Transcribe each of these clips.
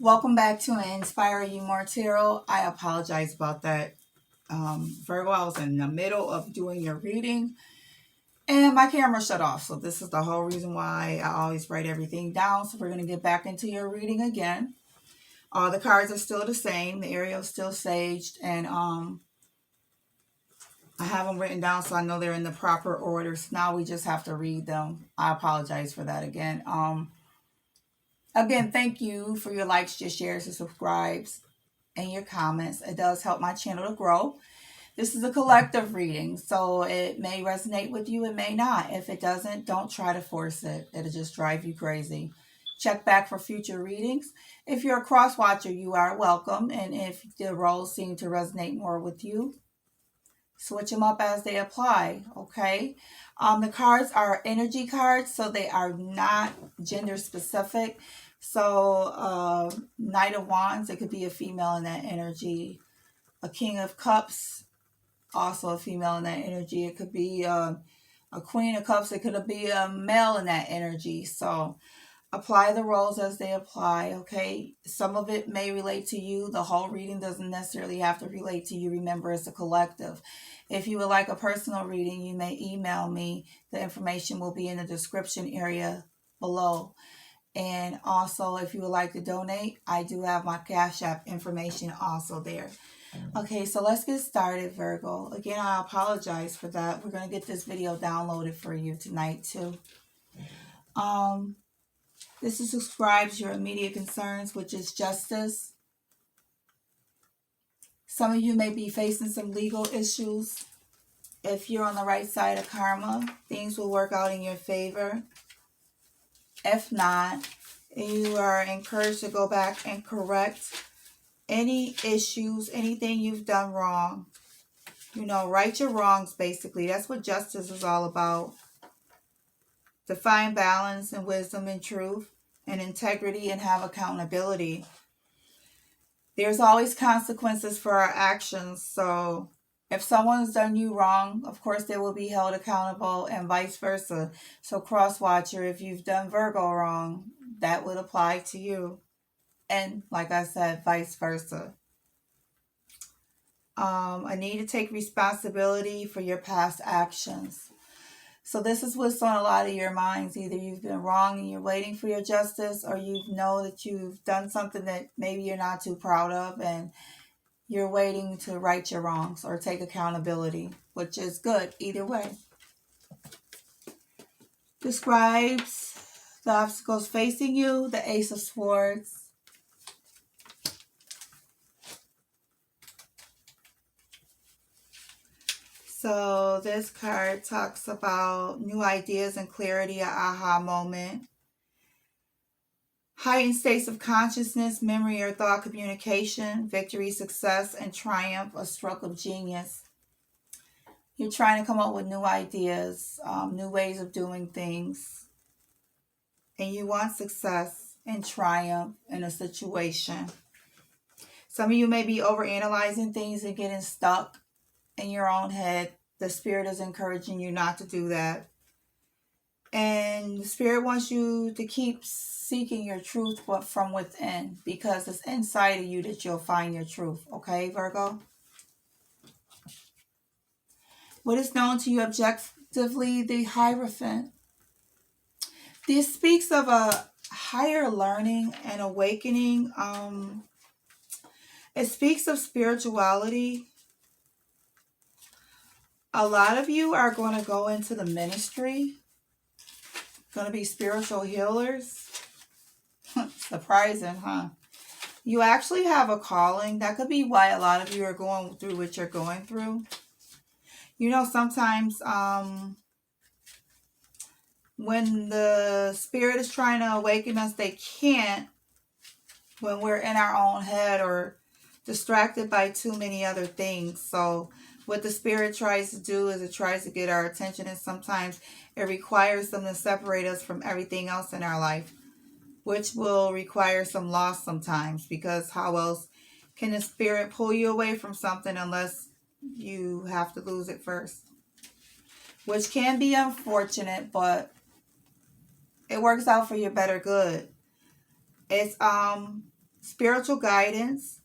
Welcome back to Inspire You More Tarot. I apologize about that, Virgo. I was in the middle of doing your reading and my camera shut off. So this is the whole reason why I always write everything down. So we're going to get back into your reading again. All the cards are still the same. The area is still saged, and I have them written down so I know they're in the proper order. So now we just have to read them. I apologize for that again. Again, thank you for your likes, your shares, and subscribes, and your comments. It does help my channel to grow. This is a collective reading, so it may resonate with you, it may not. If it doesn't, don't try to force it. It'll just drive you crazy. Check back for future readings. If you're a cross watcher, you are welcome. And if the roles seem to resonate more with you, switch them up as they apply, okay? The cards are energy cards, so they are not gender specific. So Knight of Wands, it could be a female in that energy. A King of Cups, also a female in that energy. It could be a Queen of Cups. It could be a male in that energy. So apply the roles as they apply, okay? Some of it may relate to you. The whole reading doesn't necessarily have to relate to you. Remember, it's a collective. If you would like a personal reading, you may email me. The information will be in the description area below. And also, if you would like to donate, I do have my Cash App information also there. Okay, so let's get started, Virgo. Again, I apologize for that. We're going to get this video downloaded for you tonight, too. This describes your immediate concerns, which is justice. Some of you may be facing some legal issues. If you're on the right side of karma, things will work out in your favor. If not, you are encouraged to go back and correct any issues, anything you've done wrong. You know, right your wrongs, basically. That's what justice is all about. To find balance and wisdom and truth and integrity and have accountability. There's always consequences for our actions. So if someone's done you wrong, of course they will be held accountable, and vice versa. So cross watcher, if you've done Virgo wrong, that would apply to you. And like I said, vice versa. I need to take responsibility for your past actions. So this is what's on a lot of your minds. Either you've been wrong and you're waiting for your justice, or you know that you've done something that maybe you're not too proud of and you're waiting to right your wrongs or take accountability, which is good either way. Describes the obstacles facing you, the Ace of Swords. So this card talks about new ideas and clarity, an aha moment. Heightened states of consciousness, memory or thought communication, victory, success, and triumph, a stroke of genius. You're trying to come up with new ideas, new ways of doing things. And you want success and triumph in a situation. Some of you may be overanalyzing things and getting stuck in your own head. The Spirit is encouraging you not to do that. And the Spirit wants you to keep seeking your truth from within, because it's inside of you that you'll find your truth. Okay, Virgo? What is known to you objectively, the Hierophant. This speaks of a higher learning and awakening. It speaks of spirituality. A lot of you are going to go into the ministry. Going to be spiritual healers. Surprising, huh? You actually have a calling. That could be why a lot of you are going through what you're going through. You know, sometimes when the Spirit is trying to awaken us, they can't when we're in our own head or distracted by too many other things. So what the Spirit tries to do is it tries to get our attention, and sometimes it requires them to separate us from everything else in our life, which will require some loss sometimes, because how else can the Spirit pull you away from something unless you have to lose it first? Which can be unfortunate, but it works out for your better good. It's spiritual guidance.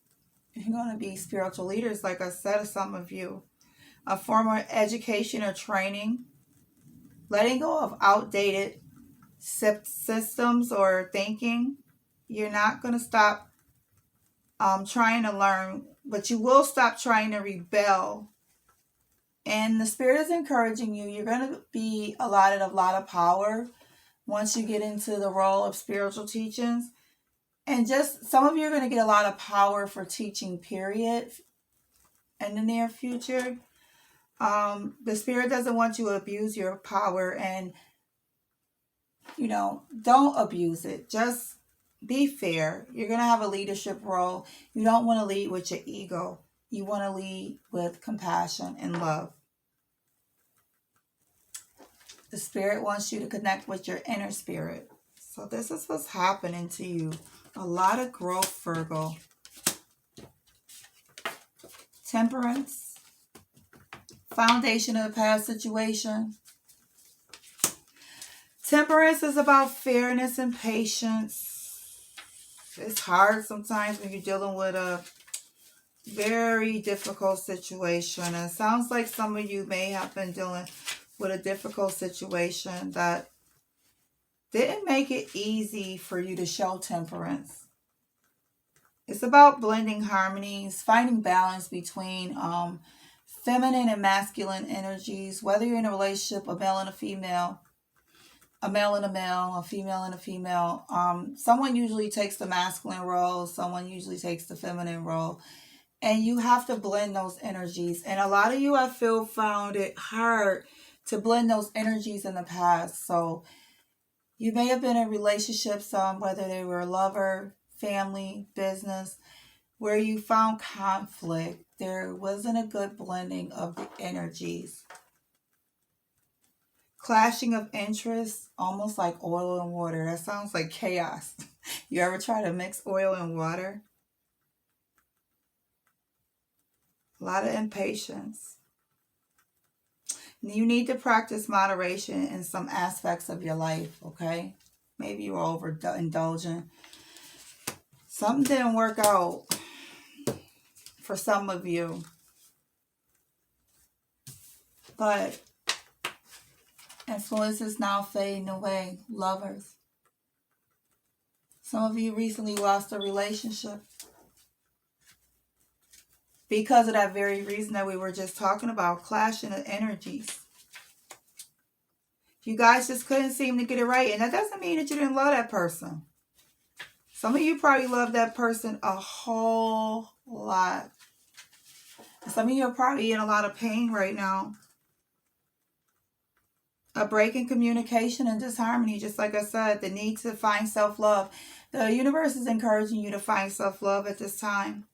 You're going to be spiritual leaders, like I said, some of you. A formal education or training. Letting go of outdated systems or thinking. You're not going to stop trying to learn, but you will stop trying to rebel. And the Spirit is encouraging you. You're going to be allotted a lot of power once you get into the role of spiritual teachings. And just some of you are going to get a lot of power for teaching, period, in the near future. The Spirit doesn't want you to abuse your power, and, don't abuse it. Just be fair. You're going to have a leadership role. You don't want to lead with your ego. You want to lead with compassion and love. The Spirit wants you to connect with your inner spirit. So this is what's happening to you. A lot of growth, Virgo. Temperance. Foundation of the past situation. Temperance is about fairness and patience. It's hard sometimes when you're dealing with a very difficult situation. And it sounds like some of you may have been dealing with a difficult situation that didn't make it easy for you to show temperance. It's about blending harmonies, finding balance between feminine and masculine energies, whether you're in a relationship, a male and a female, a male and a male, a female and a female. Someone usually takes the masculine role, someone usually takes the feminine role. And you have to blend those energies. And a lot of you, I feel, found it hard to blend those energies in the past. So you may have been in relationships, whether they were lover, family, business, where you found conflict. There wasn't a good blending of the energies. Clashing of interests, almost like oil and water. That sounds like chaos. You ever try to mix oil and water? A lot of impatience. You need to practice moderation in some aspects of your life, okay? Maybe you were overindulgent. Something didn't work out for some of you. But influence is now fading away. Lovers. Some of you recently lost a relationship because of that very reason that we were just talking about, clashing of energies. You guys just couldn't seem to get it right. And that doesn't mean that you didn't love that person. Some of you probably love that person a whole lot. Some of you are probably in a lot of pain right now. A break in communication and disharmony, just like I said, the need to find self-love. The universe is encouraging you to find self-love at this time.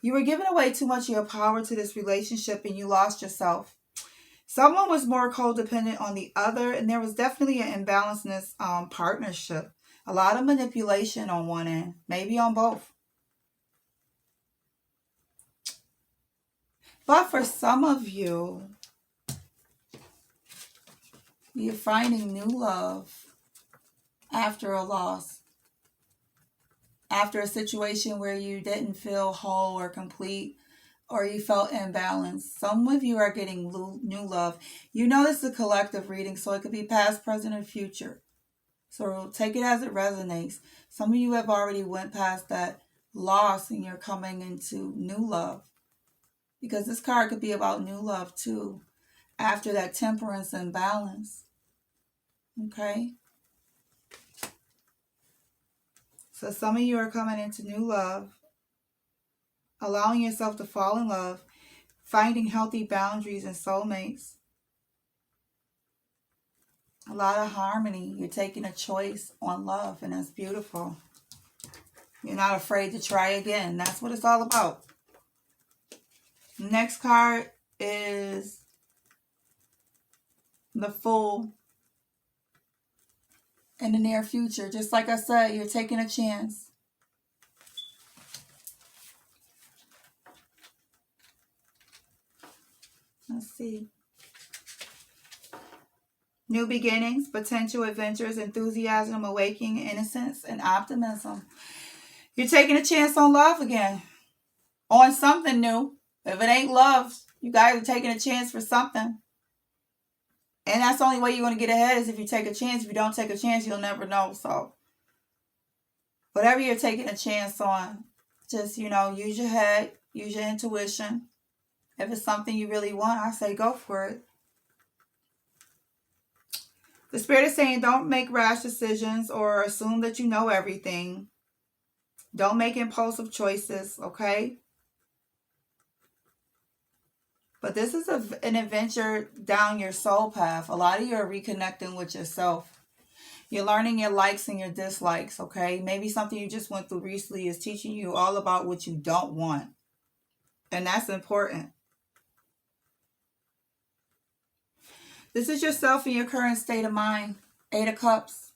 You were giving away too much of your power to this relationship and you lost yourself. Someone was more codependent on the other, and there was definitely an imbalance in this partnership. A lot of manipulation on one end, maybe on both. But for some of you, you're finding new love after a loss. After a situation where you didn't feel whole or complete, or you felt imbalanced. Some of you are getting new love. You know this is a collective reading, so it could be past, present, and future. So take it as it resonates. Some of you have already went past that loss and you're coming into new love. Because this card could be about new love too. After that temperance and balance. Okay? So some of you are coming into new love. Allowing yourself to fall in love. Finding healthy boundaries and soulmates. A lot of harmony. You're taking a choice on love, and that's beautiful. You're not afraid to try again. That's what it's all about. Next card is the Fool. In the near future, just like I said, you're taking a chance. Let's see. New beginnings, potential adventures, enthusiasm, awakening, innocence, and optimism. You're taking a chance on love again, on something new. If it ain't love, you guys are taking a chance for something. And that's the only way you're going to get ahead is if you take a chance. If you don't take a chance, you'll never know. So, whatever you're taking a chance on, just, use your head, use your intuition. If it's something you really want, I say go for it. The Spirit is saying don't make rash decisions or assume that you know everything. Don't make impulsive choices, okay? But this is an adventure down your soul path. A lot of you are reconnecting with yourself. You're learning your likes and your dislikes, okay? Maybe something you just went through recently is teaching you all about what you don't want. And that's important. This is yourself in your current state of mind. 8 of Cups.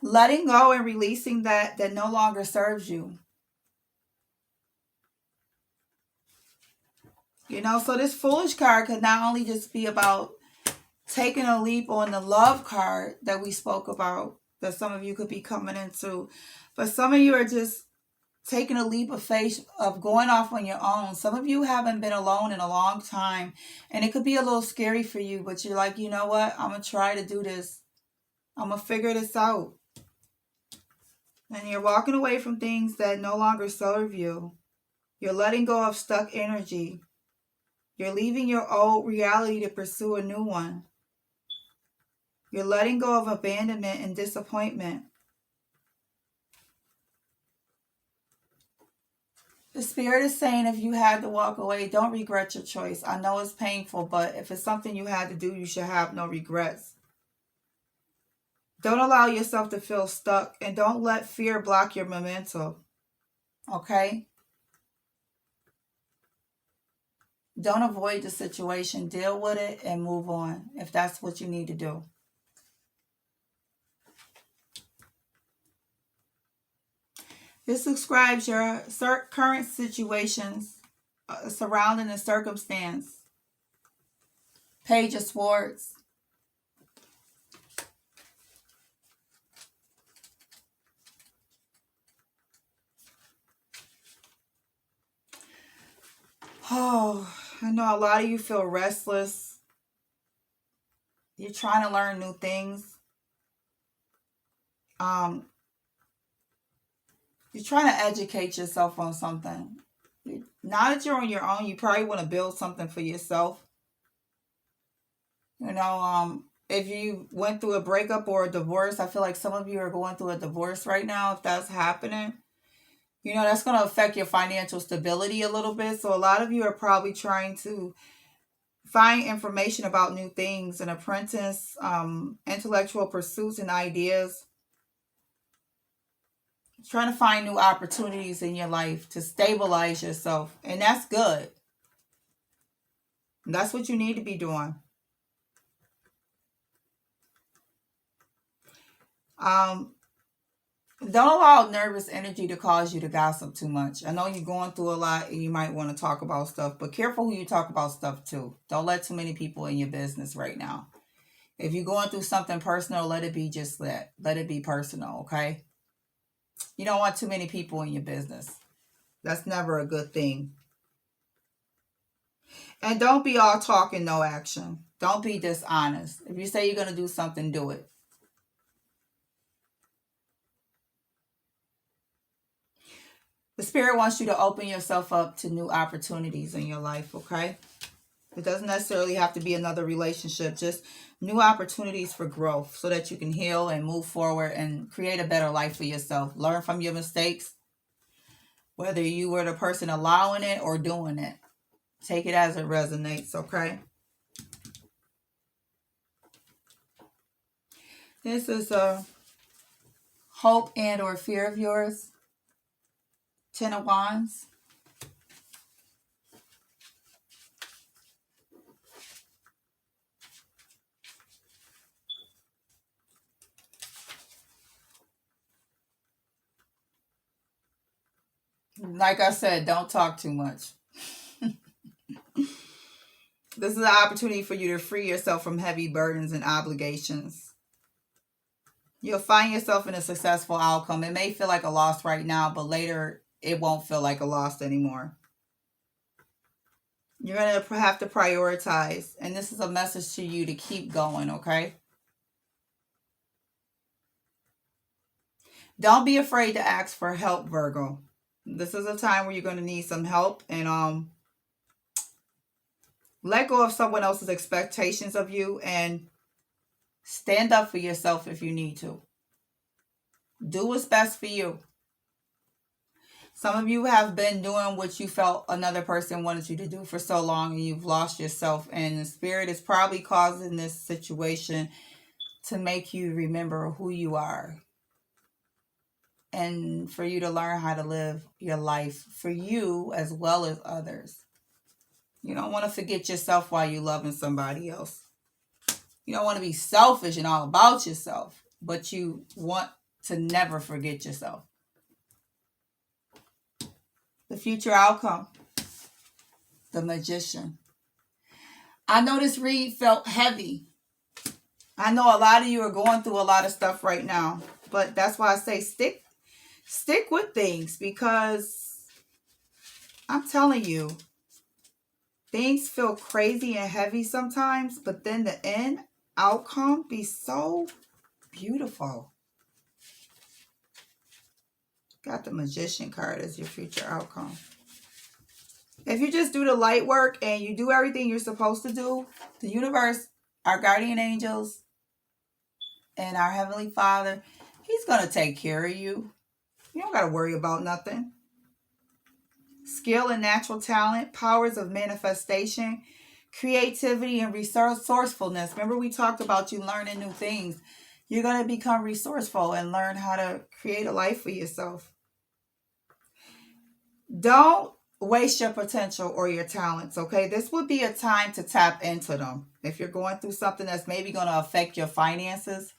Letting go and releasing that no longer serves you. So this Foolish card could not only just be about taking a leap on the Love card that we spoke about, that some of you could be coming into, but some of you are just taking a leap of faith of going off on your own. Some of you haven't been alone in a long time, and it could be a little scary for you, but you're like, you know what? I'm going to try to do this. I'm going to figure this out. And you're walking away from things that no longer serve you. You're letting go of stuck energy. You're leaving your old reality to pursue a new one. You're letting go of abandonment and disappointment. The Spirit is saying if you had to walk away, don't regret your choice. I know it's painful, but if it's something you had to do, you should have no regrets. Don't allow yourself to feel stuck, and don't let fear block your momentum. Okay? Don't avoid the situation. Deal with it and move on if that's what you need to do. This describes your current situations surrounding the circumstance. Page of Swords. Oh, I know a lot of you feel restless. You're trying to learn new things. You're trying to educate yourself on something. Now that you're on your own, you probably want to build something for yourself. If you went through a breakup or a divorce, I feel like some of you are going through a divorce right now. If that's happening, that's going to affect your financial stability a little bit. So a lot of you are probably trying to find information about new things and apprentice intellectual pursuits and ideas. Trying to find new opportunities in your life to stabilize yourself. And that's good. That's what you need to be doing. Don't allow nervous energy to cause you to gossip too much. I know you're going through a lot and you might want to talk about stuff, but careful who you talk about stuff to. Don't let too many people in your business right now. If you're going through something personal, let it be just that. Let it be personal, okay? You don't want too many people in your business. That's never a good thing. And don't be all talk and no action. Don't be dishonest. If you say you're going to do something, do it. The Spirit wants you to open yourself up to new opportunities in your life, okay? It doesn't necessarily have to be another relationship, just new opportunities for growth so that you can heal and move forward and create a better life for yourself. Learn from your mistakes, whether you were the person allowing it or doing it. Take it as it resonates, okay? This is a hope and or fear of yours. 10 of Wands. Like I said, don't talk too much. This is an opportunity for you to free yourself from heavy burdens and obligations. You'll find yourself in a successful outcome. It may feel like a loss right now, but later it won't feel like a loss anymore. You're going to have to prioritize. And this is a message to you to keep going, okay? Don't be afraid to ask for help, Virgo. This is a time where you're going to need some help. And let go of someone else's expectations of you and stand up for yourself if you need to. Do what's best for you. Some of you have been doing what you felt another person wanted you to do for so long, and you've lost yourself. And the spirit is probably causing this situation to make you remember who you are. And for you to learn how to live your life for you as well as others. You don't want to forget yourself while you're loving somebody else. You don't want to be selfish and all about yourself, but you want to never forget yourself. The future outcome. The Magician. I know this read felt heavy. I know a lot of you are going through a lot of stuff right now, but that's why I say stick with things, because I'm telling you, things feel crazy and heavy sometimes, but then the end outcome be so beautiful. Got the Magician card as your future outcome. If you just do the light work and you do everything you're supposed to do, the universe, our guardian angels, and our Heavenly Father, He's going to take care of you. You don't got to worry about nothing. Skill and natural talent, powers of manifestation, creativity, and resourcefulness. Remember we talked about you learning new things. You're going to become resourceful and learn how to create a life for yourself. Don't waste your potential or your talents, okay? This would be a time to tap into them. If you're going through something that's maybe going to affect your finances,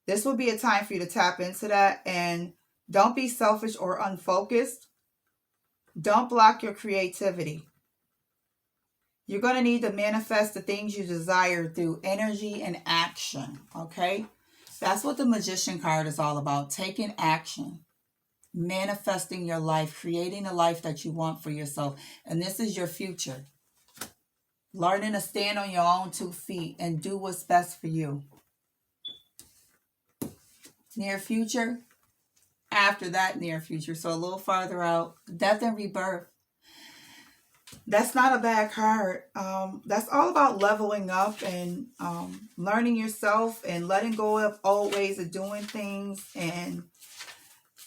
this would be a time for you to tap into that. And don't be selfish or unfocused. Don't block your creativity. You're going to need to manifest the things you desire through energy and action, okay? That's what the Magician card is all about, taking action, manifesting your life, creating a life that you want for yourself. And this is your future. Learning to stand on your own 2 feet and do what's best for you. Near future, after that near future, so a little farther out, death and rebirth. That's not a bad card. That's all about leveling up and learning yourself and letting go of old ways of doing things and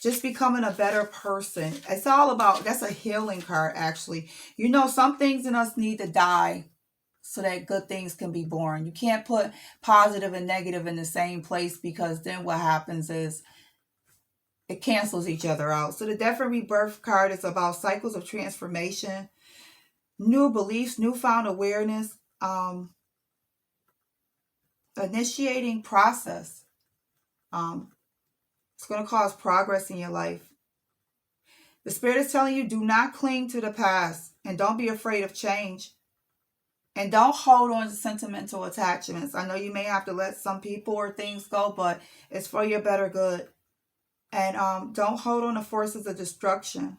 just becoming a better person. It's all about, that's a healing card, actually. You know, some things in us need to die so that good things can be born. You can't put positive and negative in the same place, because then what happens is it cancels each other out. So the Death and Rebirth card is about cycles of transformation, new beliefs, newfound awareness, initiating process. It's going to cause progress in your life. The Spirit is telling you, do not cling to the past and don't be afraid of change. And don't hold on to sentimental attachments. I know you may have to let some people or things go, but it's for your better good. And don't hold on to forces of destruction.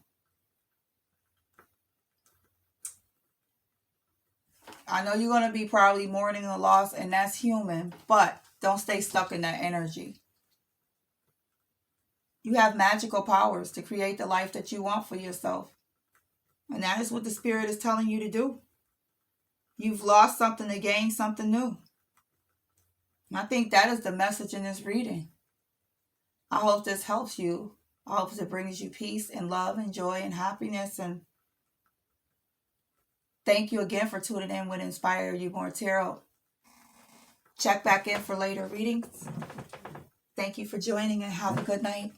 I know you're going to be probably mourning a loss, and that's human, but don't stay stuck in that energy. You have magical powers to create the life that you want for yourself. And that is what the Spirit is telling you to do. You've lost something to gain something new. And I think that is the message in this reading. I hope this helps you. I hope it brings you peace and love and joy and happiness. And thank you again for tuning in with Inspire You More Tarot. Check back in for later readings. Thank you for joining and have a good night.